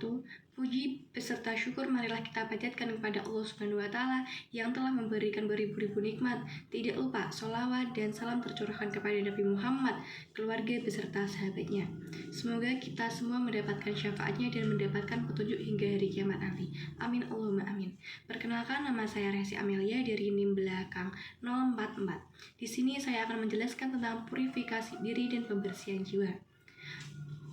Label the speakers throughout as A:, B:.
A: wabarakatuh. Puji beserta syukur marilah kita panjatkan kepada Allah Subhanahu wa Ta'ala yang telah memberikan beribu-ribu nikmat. Tidak lupa sholawat dan salam tercurahkan kepada Nabi Muhammad, keluarga beserta sahabatnya. Semoga kita semua mendapatkan syafaatnya dan mendapatkan petunjuk hingga hari kiamat nanti. Amin Allahumma amin. Perkenalkan, nama saya Resi Amelia dari NIM belakang 044. Di sini saya akan menjelaskan tentang purifikasi diri dan pembersihan jiwa.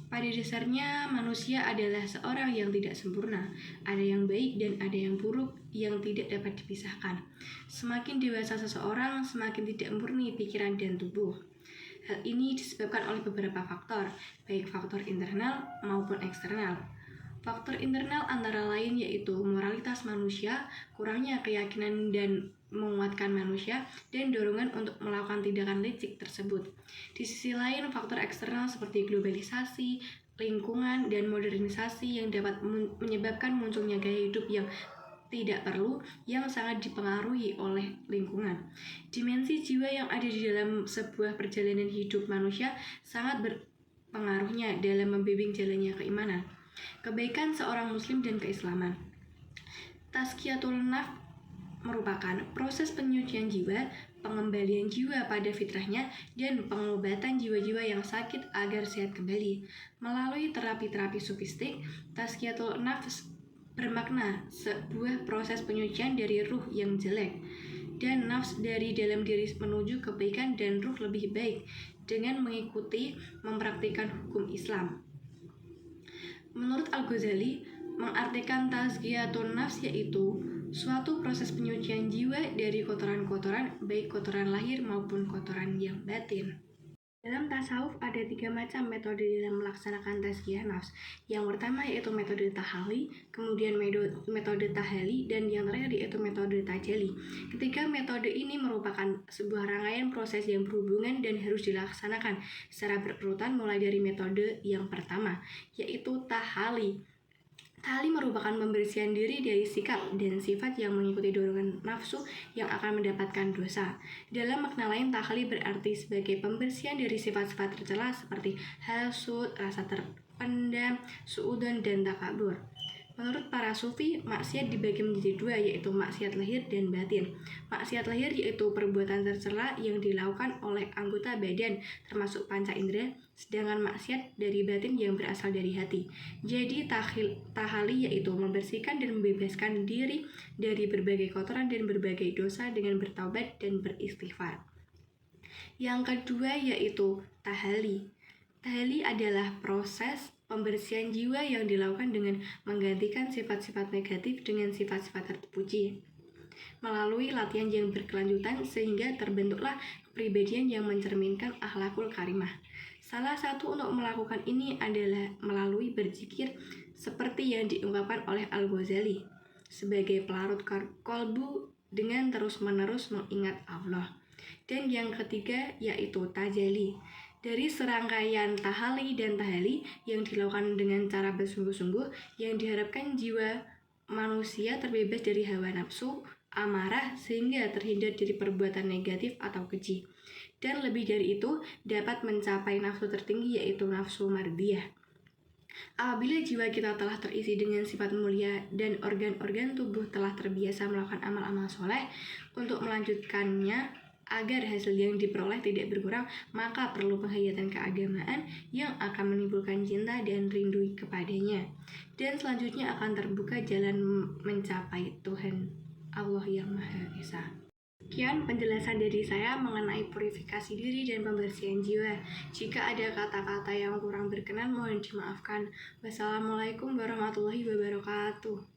A: Pada dasarnya, manusia adalah seorang yang tidak sempurna. Ada yang baik dan ada yang buruk yang tidak dapat dipisahkan. Semakin dewasa seseorang, semakin tidak murni pikiran dan tubuh. Hal ini disebabkan oleh beberapa faktor, baik faktor internal maupun eksternal. Faktor internal antara lain yaitu moralitas manusia, kurangnya keyakinan dan menguatkan manusia, dan dorongan untuk melakukan tindakan licik tersebut. Di sisi lain, faktor eksternal seperti globalisasi, lingkungan, dan modernisasi yang dapat menyebabkan munculnya gaya hidup yang tidak perlu, yang sangat dipengaruhi oleh lingkungan. Dimensi jiwa yang ada di dalam sebuah perjalanan hidup manusia sangat berpengaruhnya dalam membimbing jalannya keimanan, kebaikan seorang muslim dan keislaman. Tazkiyatul nafs merupakan proses penyucian jiwa, pengembalian jiwa pada fitrahnya, dan pengobatan jiwa-jiwa yang sakit agar sehat kembali. Melalui terapi-terapi sufistik, tazkiyatul nafs bermakna sebuah proses penyucian dari ruh yang jelek dan nafs dari dalam diri menuju kebaikan dan ruh lebih baik dengan mengikuti mempraktikkan hukum Islam. Menurut Al-Ghazali, mengartikan tazkiyatun nafs yaitu suatu proses penyucian jiwa dari kotoran-kotoran, baik kotoran lahir maupun kotoran yang batin. Dalam tasawuf ada 3 macam metode dalam melaksanakan tazkiyah nafs. Yang pertama yaitu metode tahali, kemudian metode tahali, dan yang terakhir yaitu metode tajali. Ketiga metode ini merupakan sebuah rangkaian proses yang berhubungan dan harus dilaksanakan secara berurutan mulai dari metode yang pertama, yaitu tahali. Tahali merupakan pembersihan diri dari sikap dan sifat yang mengikuti dorongan nafsu yang akan mendapatkan dosa. Dalam makna lain, tahali berarti sebagai pembersihan dari sifat-sifat tercela seperti hasud, rasa terpendam, suudzon, dan takabur. Menurut para sufi, maksiat dibagi menjadi 2, yaitu maksiat lahir dan batin. Maksiat lahir yaitu perbuatan tercela yang dilakukan oleh anggota badan, termasuk panca indera, sedangkan maksiat dari batin yang berasal dari hati. Jadi tahali yaitu membersihkan dan membebaskan diri dari berbagai kotoran dan berbagai dosa dengan bertaubat dan beristighfar. Yang kedua yaitu tahali. Tahali adalah proses pembersihan jiwa yang dilakukan dengan menggantikan sifat-sifat negatif dengan sifat-sifat terpuji melalui latihan yang berkelanjutan sehingga terbentuklah kepribadian yang mencerminkan akhlakul karimah. Salah satu untuk melakukan ini adalah melalui berzikir seperti yang diungkapkan oleh Al-Ghazali sebagai pelarut kolbu dengan terus-menerus mengingat Allah. Dan yang ketiga yaitu tajali. Dari serangkaian tahali dan tahali yang dilakukan dengan cara bersungguh-sungguh, yang diharapkan jiwa manusia terbebas dari hawa nafsu, amarah, sehingga terhindar dari perbuatan negatif atau keji. Dan lebih dari itu, dapat mencapai nafsu tertinggi yaitu nafsu mardiyah. Apabila jiwa kita telah terisi dengan sifat mulia dan organ-organ tubuh telah terbiasa melakukan amal-amal soleh untuk melanjutkannya, agar hasil yang diperoleh tidak berkurang, maka perlu penghayatan keagamaan yang akan menimbulkan cinta dan rindu kepadanya. Dan selanjutnya akan terbuka jalan mencapai Tuhan Allah yang Maha Esa. Sekian penjelasan dari saya mengenai purifikasi diri dan pembersihan jiwa. Jika ada kata-kata yang kurang berkenan, mohon dimaafkan. Wassalamualaikum warahmatullahi wabarakatuh.